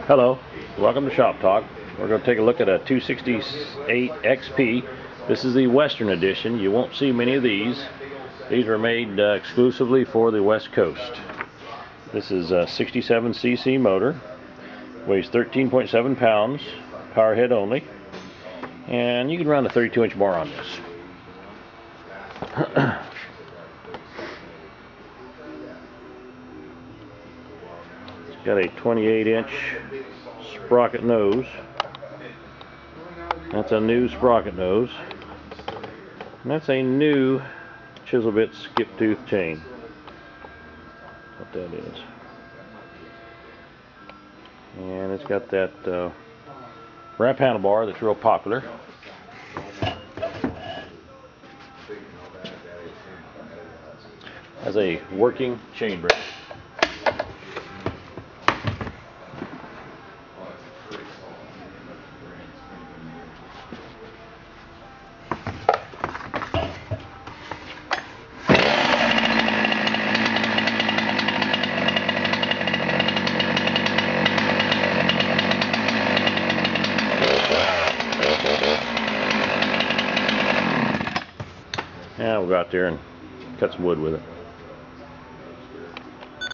Hello, welcome to Shop Talk. We're going to take a look at a 268 XP. This is the Western edition. You won't see many of these. These were made exclusively for the West Coast. This is a 67cc motor, weighs 13.7 pounds, power head only, and you can run a 32-inch bar on this. It's got a 28-inch sprocket nose. That's a new sprocket nose. And that's a new chisel bit skip tooth chain. What that is. And it's got that ramp handlebar that's real popular. Has a working chain brake. Yeah, we'll go out there and cut some wood with it.